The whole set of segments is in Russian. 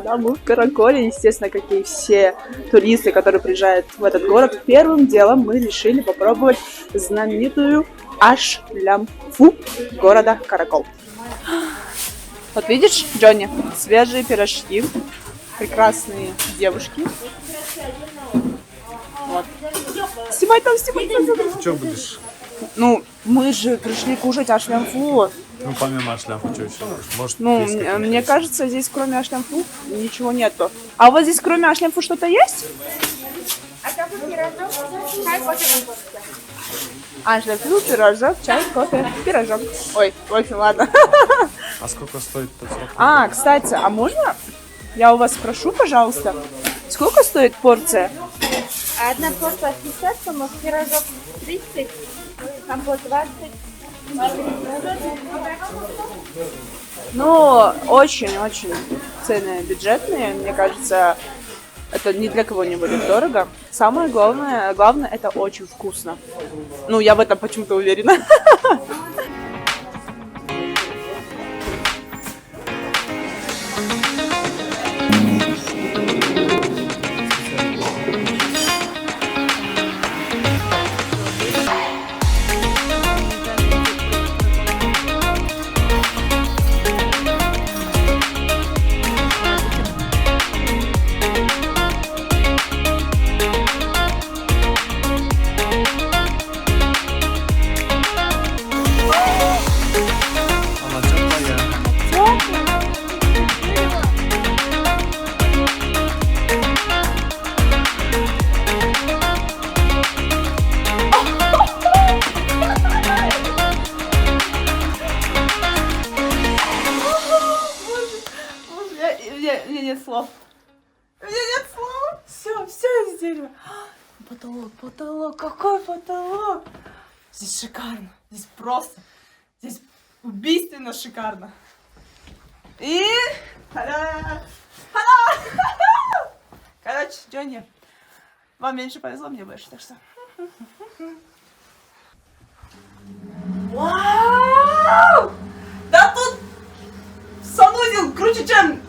Да, мы в Караколе, естественно, как и все туристы, которые приезжают в этот город. Первым делом мы решили попробовать знаменитую ашлямфу города Каракол. Вот видишь, Джонни, свежие пирожки, прекрасные девушки. Вот. Снимай там. Что будешь? Ну, мы же пришли кушать ашлямфу. Ну, помимо ашлямфу, что еще? Может, Ну, мне кажется, здесь кроме ашлямфу ничего нету. А у вас здесь кроме ашлямфу что-то есть? Ашлямфу, пирожок, чай, кофе, пирожок. Ой, кофе, ладно. А сколько стоит тот срок? А, кстати, а можно я у вас спрошу, пожалуйста, сколько стоит порция? Одна порция 50, потому что пирожок 30, компот 20. Ну, очень-очень цены бюджетные. Мне кажется, это ни для кого не будет дорого. Самое главное, это очень вкусно. Ну, я в этом почему-то уверена. У меня нет слов. Все из дерева. Потолок, какой потолок. Здесь шикарно, здесь просто, здесь убийственно шикарно. И... Короче, Джонни, вам меньше повезло, мне больше, так что... Вау! Да тут санузел круче, чем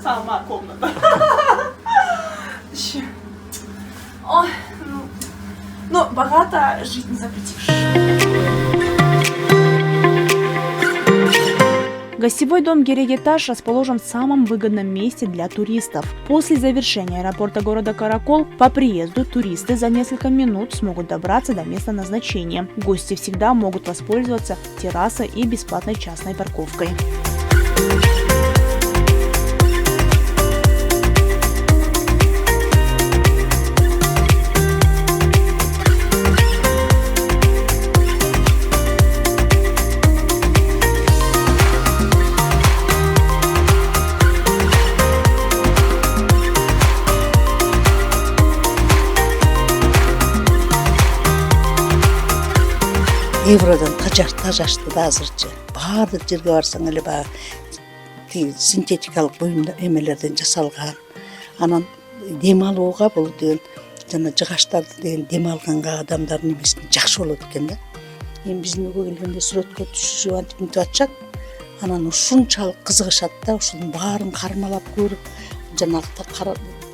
сама комната. Ой, ну, богато жить не запретишь. Гостевой дом Герегетаж расположен в самом выгодном месте для туристов. После завершения аэропорта города Каракол по приезду туристы за несколько минут смогут добраться до места назначения. Гости всегда могут воспользоваться террасой и бесплатной частной парковкой. Евродан тажашты да азырчы. Бардык жерге барсаң эле баягы синтетикалык эмелерден жасалган. Анан дем алууга бул деген жана жыгачтарды деген дем алганга адамдардын эмесин жакшы болот экен да. Эми биздин үйгө келгенде сүрөткө түшүп антип мынтип атышат. Анан ушунчалык кызыгышат да, ушунун баарын кармалап көрүп, жанагы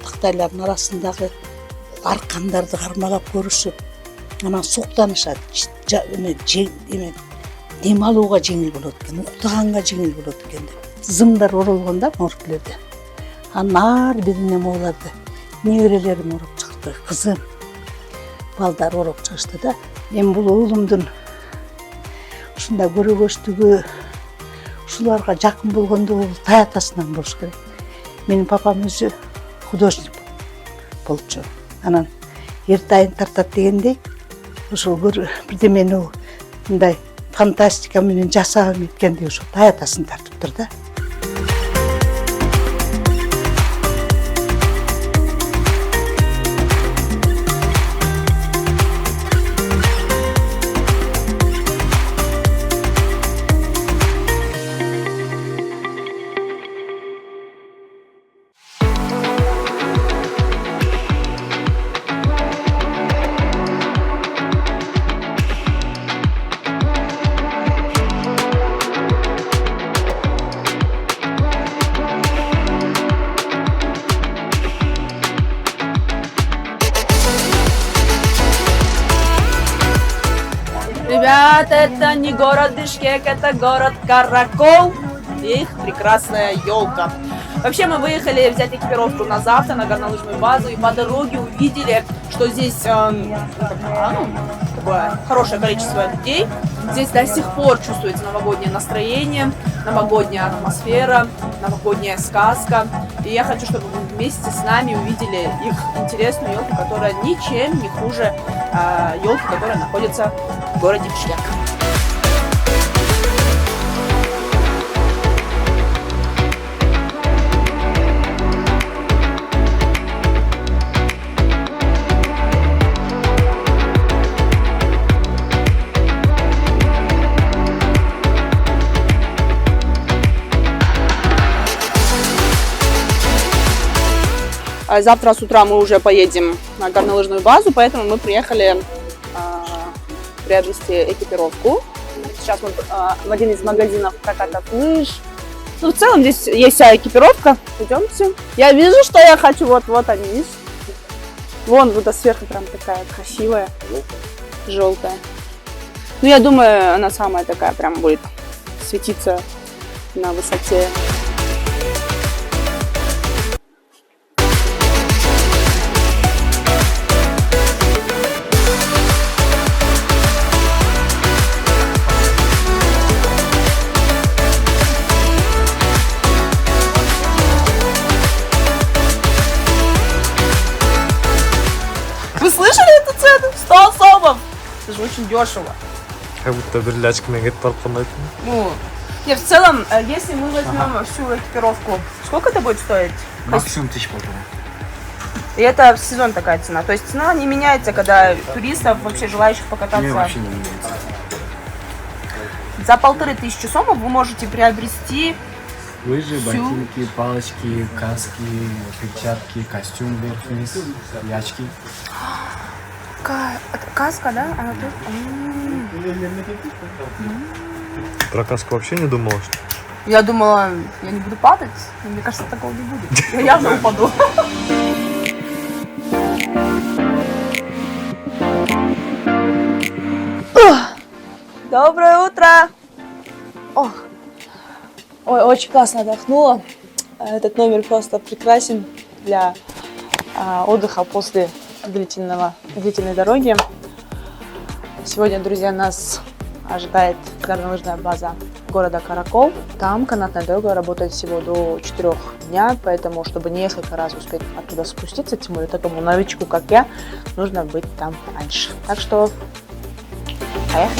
тактайлардын арасындагы аркандарды кармалап көрүшүп, анан суктанышат. Дем алууга жеңил болот экен, уктаганга жеңил болот экен деп. Зымдар оролгон да моргулерде. Анан ар бирине мооларды неберелерим ороп чыкты, кызым, балдар ороп чыгышты да. Эми бул уулумдун ушундай көрөгөчтүгү, ушуларга жакын болгондугу таятасынан болуш керек. Менин папам өзү художник болчу. Анан эртайын тартат дегендей, ошол бирдемени мындай фантастика менен жасагым эткендей ошо таятасын тартыптыр да. Ребят, это не город Бишкек, это город Каракол. И их прекрасная елка. Вообще мы выехали взять экипировку на завтра на горнолыжную базу и по дороге увидели, что здесь такое хорошее количество людей. Здесь до сих пор чувствуется новогоднее настроение, новогодняя атмосфера, новогодняя сказка. И я хочу, чтобы вы вместе с нами увидели их интересную елку, которая ничем не хуже елки, которая находится в городе Бишкек. Завтра с утра мы уже поедем на горнолыжную базу, поэтому мы приехали приобрести экипировку. Сейчас мы в один из магазинов прокатов лыж. Ну, в целом здесь есть вся экипировка. Пойдемте. Я вижу, что я хочу. Вот они, видишь? Вон, вот сверху прям такая красивая. Желтая. Ну, я думаю, она самая такая прям будет светиться на высоте. Вы слышали эту цену? 100 сомов! Это же очень дешево. Как будто бірлячками геть парпанать. Ну, нет, в целом, если мы возьмем всю экипировку, сколько это будет стоить? Максимум 1500. И это в сезон такая цена. То есть цена не меняется, когда туристов, вообще желающих покататься. Не, вообще не меняется. За 1500 сомов вы можете приобрести Лыжи, ботинки, палочки, каски, перчатки, костюм вверх-вниз, ячки. Каска, да? Она тут? Про каску вообще не думала, что? Я думала, я не буду падать, но мне кажется, такого не будет. Я явно упаду. Доброе утро! Ох. Ой, очень классно отдохнула. Этот номер просто прекрасен для отдыха после длительной дороги. Сегодня, друзья, нас ожидает горнолыжная база города Каракол. Там канатная дорога работает всего до 4 дня, поэтому, чтобы несколько раз успеть оттуда спуститься, тем более такому новичку, как я, нужно быть там раньше. Так что, поехали!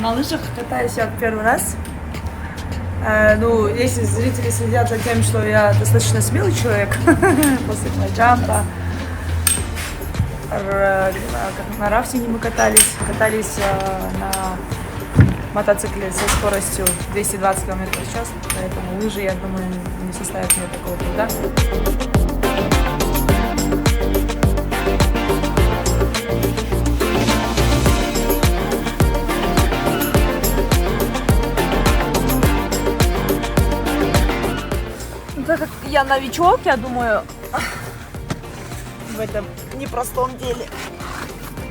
На лыжах катаюсь я первый раз. Ну, если зрители следят за тем, что я достаточно смелый человек после флайджампа, на рафтинге мы катались на мотоцикле со скоростью 220 км в час, поэтому лыжи, я думаю, не составят мне такого труда. Так как я новичок, я думаю, в этом непростом деле.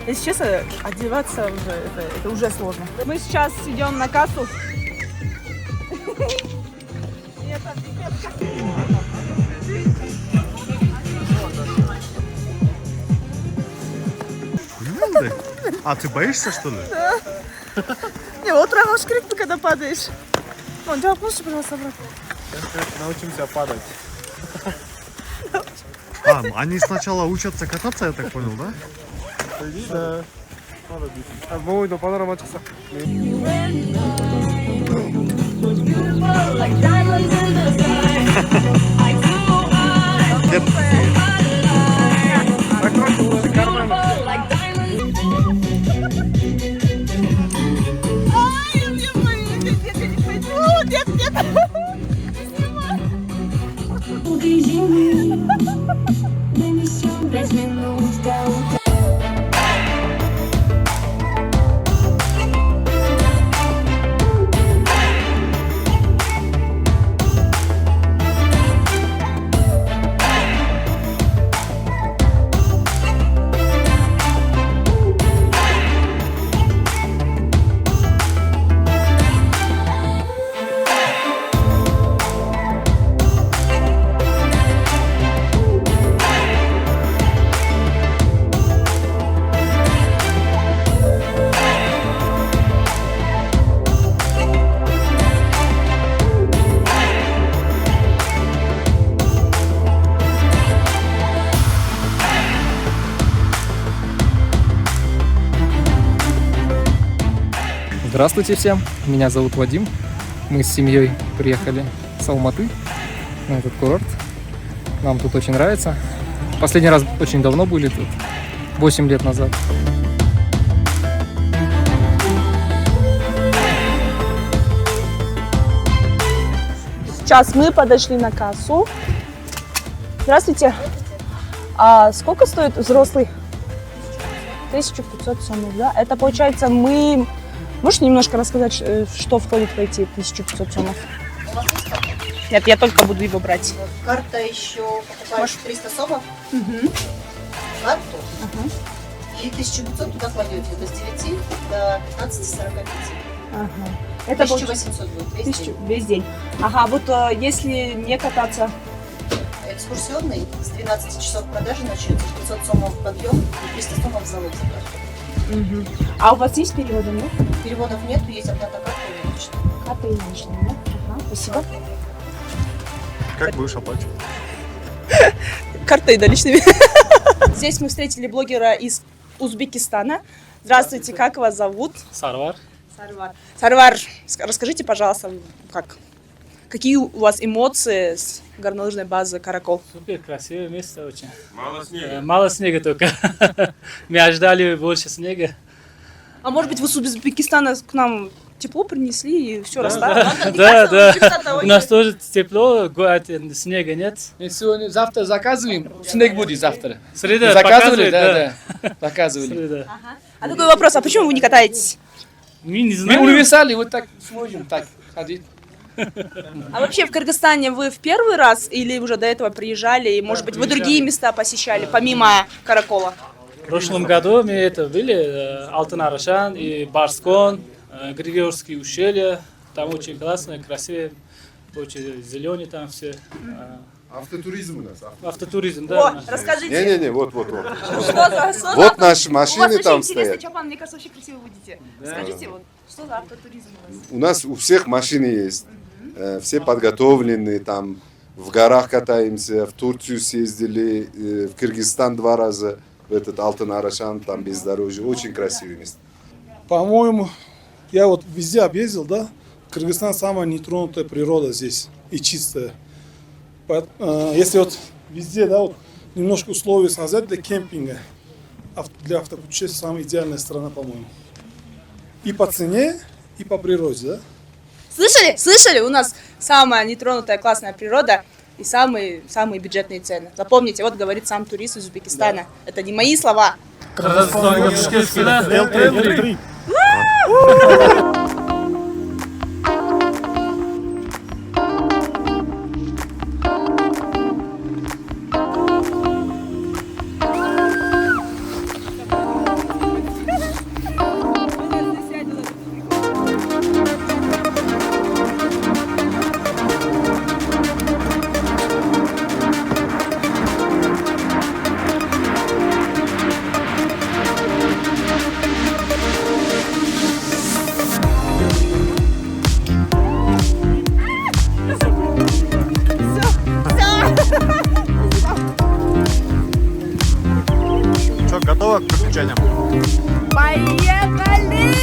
Если честно, одеваться уже, это уже сложно. Мы сейчас идем на кассу. А ты боишься, что ли? Не, вот прямо аж крикну, когда падаешь. Вон, тебя опусти, пожалуйста, обратно. Научимся падать. А, они сначала учатся кататься, я так понял, да? Да. Бой до панорама часа. Нет, Здравствуйте всем, меня зовут Вадим. Мы с семьей приехали с Алматы на этот курорт. Нам тут очень нравится. Последний раз очень давно были тут, 8 лет назад. Сейчас мы подошли на кассу. Здравствуйте. А сколько стоит взрослый? 1500 сомов, да? Это получается мы... Можешь немножко рассказать, что входит в эти 1500 сомов? Нет, я только буду его брать. Карта еще покупаешь 300 сомов, карту, и 1500 туда кладете до 9 до 15:45. Ага. Это 1800 будет весь день. весь день. Ага, вот если не кататься. Экскурсионный с 12 часов продажи начнется, 500 сомов подъем и 300 сомов залог за карту. А у вас есть переводы, нет? Переводов нету, есть оплата карты и наличные. Карта и наличные, да? Ага, спасибо. Как будешь оплачивать? Картой и наличными. Здесь мы встретили блогера из Узбекистана. Здравствуйте, как вас зовут? Сарвар. Сарвар, расскажите, пожалуйста, какие у вас эмоции с горнолыжной базы Каракол? Супер, красивое место очень. Мало снега только. Мы ожидали больше снега. А может быть, вы с Узбекистана к нам тепло принесли и все расставили? Да. У нас тоже тепло, город снега нет. Мы сегодня, завтра заказываем, снег будет завтра. Среда Заказывали, показывает, да. Заказывали. Среда. А такой вопрос, а почему вы не катаетесь? Мы не Мы знаем. универсали, вот так сможем так ходить. А вообще в Кыргызстане вы в первый раз или уже до этого приезжали? И, может быть, вы другие места посещали, помимо Каракола? В прошлом году мы были Алтын Арашан и Барскон, Григорьевские ущелья. Там очень классно, красиво, очень зеленый там все. Автотуризм у нас. Автотуризм, да. О, расскажите. Не-не-не, вот. Что за Вот наши У вас машины очень там интересный стоят. чапан, мне кажется, вообще красиво водите. Скажите, вот, что за автотуризм у вас? У нас у всех машины есть. Все подготовлены, там в горах катаемся, в Турцию съездили, в Кыргызстан 2 раза, в этот Алтын Арашан, там бездорожье. Очень красивое место. По-моему, я вот везде объездил, да? Кыргызстан самая нетронутая природа здесь и чистая. Если вот везде, да, вот немножко условия создать для кемпинга, для автопутешествия самая идеальная страна, по-моему. И по цене, и по природе, да? Слышали? Слышали? У нас самая нетронутая классная природа и самые бюджетные цены. Запомните, вот говорит сам турист из Узбекистана. Это не мои слова. L3. Что, готово к приключениям? Поехали!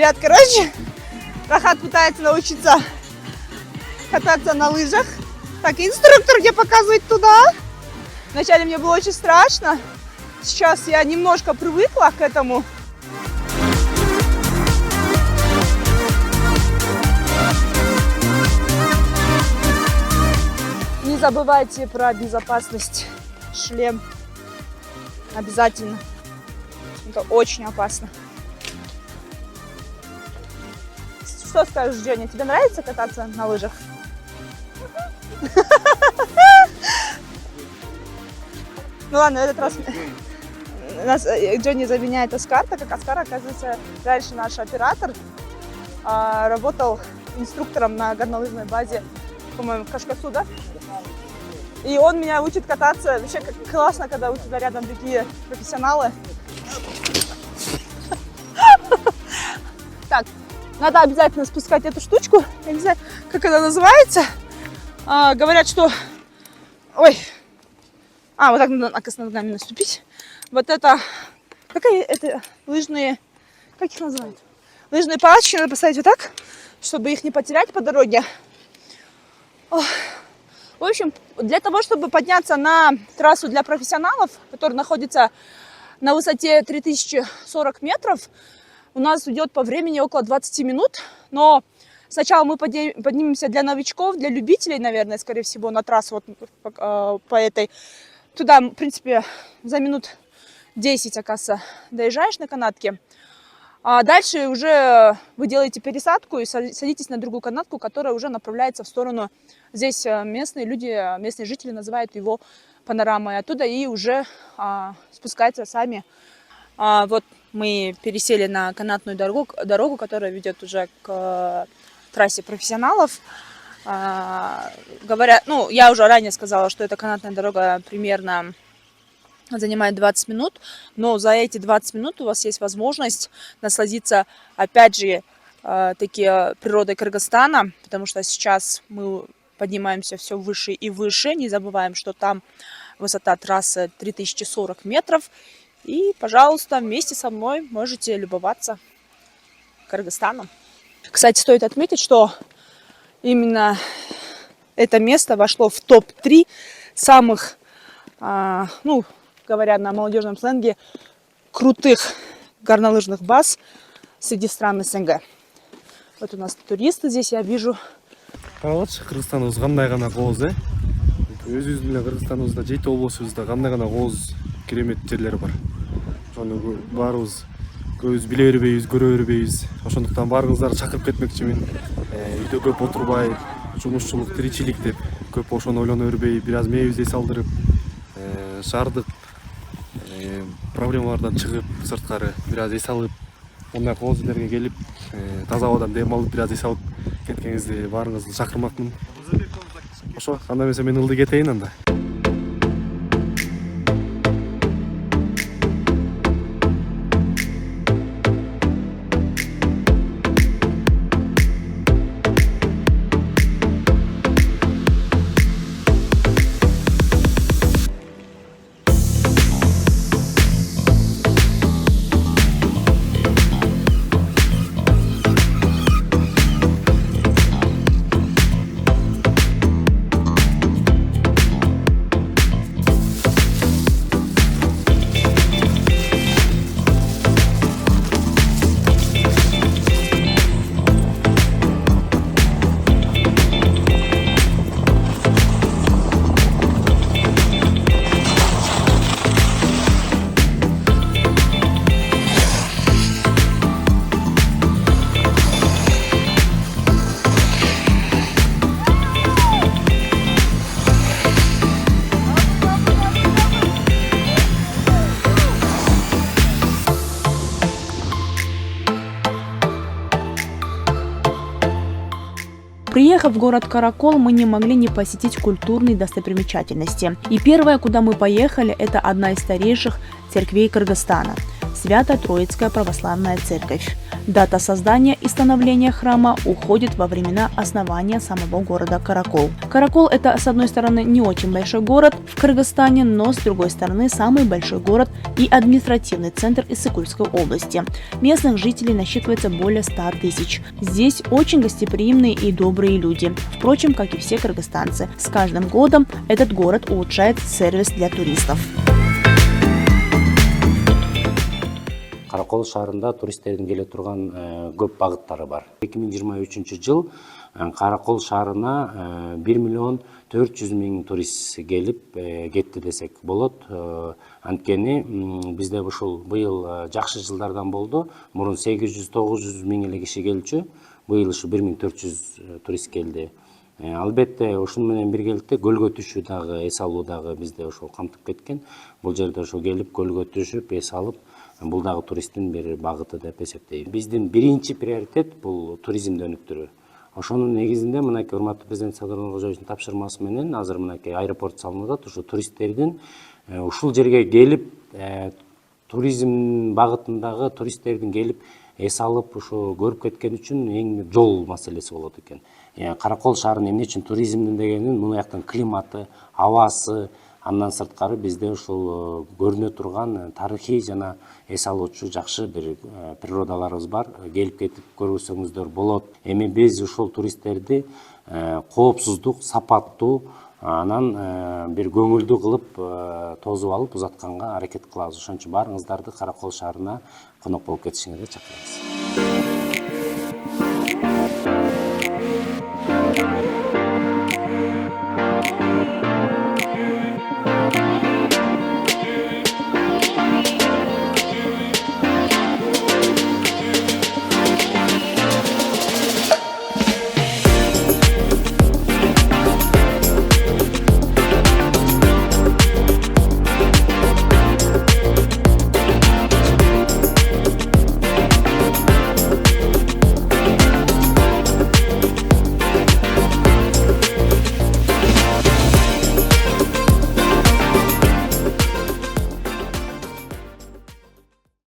ребят, короче, Рахат пытается научиться кататься на лыжах. Так, инструктор мне показывает туда. Вначале мне было очень страшно. Сейчас я немножко привыкла к этому. Не забывайте про безопасность. Шлем. Обязательно. Это очень опасно. Что скажешь, Женя? Тебе нравится кататься на лыжах? Ну ладно, в этот раз нас Джонни заменяет Оскар, так как Оскар, оказывается, раньше наш оператор работал инструктором на горнолыжной базе, по-моему, в Кашкасу, да? И он меня учит кататься. Вообще классно, когда у тебя рядом такие профессионалы. Так, надо обязательно спускать эту штучку. Я не знаю, как она называется. Говорят, что... Ой. Вот так надо ногами наступить. Вот это... Какие это лыжные... Как их называют? Лыжные палочки надо поставить вот так, чтобы их не потерять по дороге. В общем, для того, чтобы подняться на трассу для профессионалов, которая находится на высоте 3040 метров, у нас уйдет по времени около 20 минут. Но сначала мы поднимемся для новичков, для любителей, наверное, скорее всего, на трассу вот по этой. Туда, в принципе, за минут 10, оказывается, доезжаешь на канатке. А дальше уже вы делаете пересадку и садитесь на другую канатку, которая уже направляется в сторону. Здесь местные люди, местные жители называют его панорамой. Оттуда и уже спускаются сами. Вот мы пересели на канатную дорогу, которая ведет уже к трассе профессионалов. Говорят, ну, я уже ранее сказала, что эта канатная дорога примерно занимает 20 минут, но за эти 20 минут у вас есть возможность насладиться, опять же, природой Кыргызстана, потому что сейчас мы поднимаемся все выше и выше, не забываем, что там высота трассы 3040 метров, и, пожалуйста, вместе со мной можете любоваться Кыргызстаном. Кстати, стоит отметить, что именно это место вошло в топ-3 самых, ну, говоря на молодежном сленге, крутых горнолыжных баз среди стран СНГ. Вот у нас туристы здесь, я вижу. Кыргызстаныбыз кандай гана кооз, өзүбүздүн эле Кыргызстаныбызда 7 облусубузда кандай гана кооз керемет жерлер бар. Ошону баарыбыз көбүбүз биле бербейбиз, көрө бербейбиз. Ошондуктан баарыңыздарды чакырып кетмекчимин. Үйдө көп отурбай, жумушчулук, тиричилик деп көп ошону ойлоно бербей, бир аз мээбизди салдырып, шаардык проблемалардан чыгып, сырткары бир аз эс алып, мындай кооз жерлерге келип, таза абадан дем алып, бир аз эс алып кеткениңизди баарыңызды чакырмакмын. Ошо, анда эмесе мен ылдый кетейин анда. Приехав в город Каракол, мы не могли не посетить культурные достопримечательности. И первое, куда мы поехали, это одна из старейших церквей Кыргызстана. Свято-Троицкая православная церковь. Дата создания и становления храма уходит во времена основания самого города Каракол. Каракол – это, с одной стороны, не очень большой город в Кыргызстане, но, с другой стороны, самый большой город и административный центр Иссык-Кульской области. Местных жителей насчитывается более 100 тысяч. Здесь очень гостеприимные и добрые люди. Впрочем, как и все кыргызстанцы. С каждым годом этот город улучшает сервис для туристов. Каракол шаарында туристтердин келе турган көп багыттары бар. 2023 жыл Каракол шаарына 1 миллион 400 000 турист келип кетти десек болот. Анткени бизде ушул быйыл жакшы жылдардан болду. Мурун 800-900 000 эле киши келчү. Быйыл ушу 1400 турист келди. Албетте ушун менен биргеликте көлгө түшүү дагы, эс алуу дагы бизде ошол камтып кеткен. Бул жерде ошо келип көлгө түшүп, эс алып, бул дагы туристтин бир багыты деп эсептейм. Биздин биринчи приоритет бул туризмди өнүктүрүү. Ошонун негизинде мынакей урматтуу президент Садыр Нуркожоевдун тапшырмасы менен азыр мынакей аэропорт салынып атат. Ушу туристтердин ушул жерге келип, туризм багытындагы туристтердин келип эс алып, ушу көрүп кеткен үчүн эң жол маселеси болот экен. Каракол шаарынын эмне үчүн туризмдин дегенин муну жактын климаты, абасы, андан сырткары бизде ушул көрүнө турган тарыхый жана эс алуучу жакшы бир природаларыбыз бар. Келип кетип көрсөңүздөр болот. Эми биз ушул туристтерди коопсуздук, сапаттуу, анан бир көңүлдүү кылып тосуп алып узатканга аракет кылабыз. Ошон үчүн баарыңыздарды Каракол шаарына конок болуп кетишиңерди чакырабыз.